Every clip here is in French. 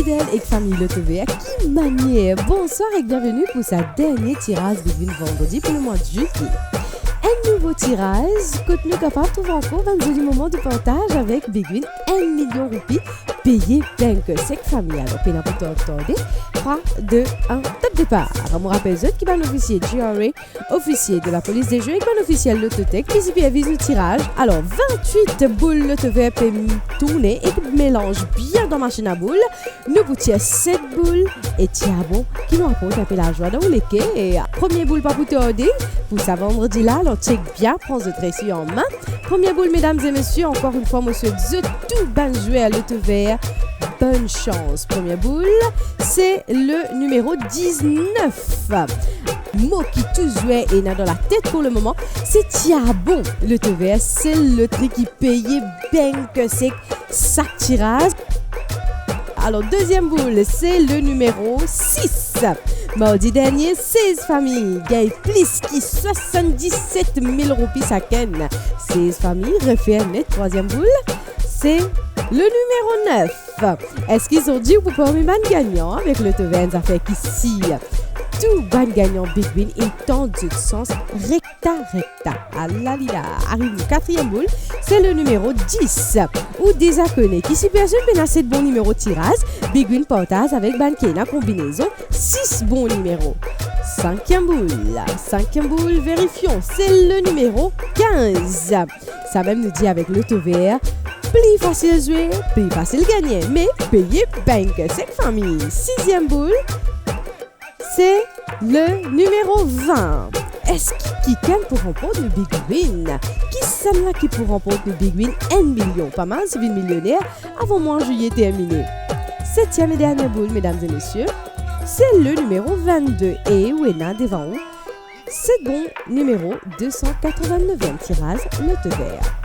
fidèles et famille Le TVA qui manière. Bonsoir et bienvenue pour sa dernière tirage de vendredi pour le mois de juillet. Un nouveau tirage, contenu capable de trouver encore un joli moment de partage avec Big Win, 1 million de roupies payé 25 familles. Alors, pénal pour t'entendre. 3, 2, 1, top départ. Je me rappelle qui est l'officier GRA, officier de la police des jeux et l'officiel Lototech, qui avise le tirage. Alors, 28 boules Lotové tournées et mélange bien dans la machine à boules. Nous vous tirons 7 boules et Thiabo qui nous apporte un peu la joie dans les quais. Et premier boule pas pour t'aider. Pour ça, vendredi là, alors check bien, prends le tressu en main. Première boule, mesdames et messieurs, encore une fois, monsieur, de tout ban joué à l'autovert. Bonne chance. Première boule, c'est le numéro 19. Mot qui tout jouait et n'a dans la tête pour le moment, c'est Thiabon. L'autovert, c'est le truc qui payait bien que c'est sac tirage. Alors, deuxième boule, c'est le numéro 6. Mardi dernier, 16 familles gagnent plus que 77 000 roupies chacune. 16 familles, refait net. Troisième boule, c'est le numéro 9. Est-ce qu'ils ont dit ou pour parmi ban gagnant avec le Tovens ça fait qu'ici tout ban gagnant Big Win est en de sens recta. Alalila. Arrive le quatrième boule, c'est le numéro 10. Ou déjà connaît qui si personne menace de bon numéro de tirage, Big Win partage avec Bankena combinaison 6 bons numéros. Cinquième boule, vérifions, c'est le numéro 15. Ça même nous dit avec l'autovert, plus facile à jouer, plus facile à gagner, mais payer banque, c'est famille. Sixième boule, c'est le numéro 20. Est-ce qui pour remporter le Big Win? Qui est-ce qui pour remporter le Big Win 1 million? Pas mal, c'est 8 millionnaires avant mois en juillet terminé. Septième et dernière boule, mesdames et messieurs, c'est le numéro 22. Et Wena devant vous, c'est bon numéro 289e tirage, le vert.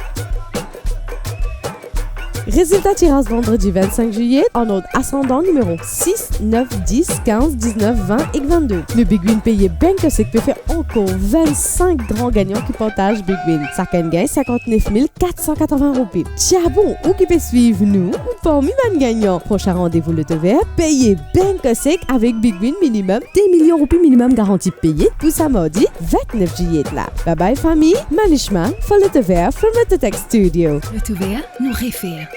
Résultat tirage vendredi 25 juillet en ordre ascendant numéro 6, 9, 10, 15, 19, 20 et 22. Le Big Win payé bien que c'est que peut faire encore 25 grands gagnants qui partagent Big Win. Ça gagne 59 480 roupies. Tiens ou qui peut suivre nous ou parmi les gagnants. Prochain rendez-vous le vert, payé bien que c'est avec Big Win minimum 10 millions roupies minimum garantie payée pour ça mardi 29 juillet là. Bye bye famille, Manishman for le vert from the Tech Studio. Le vert nous réfère.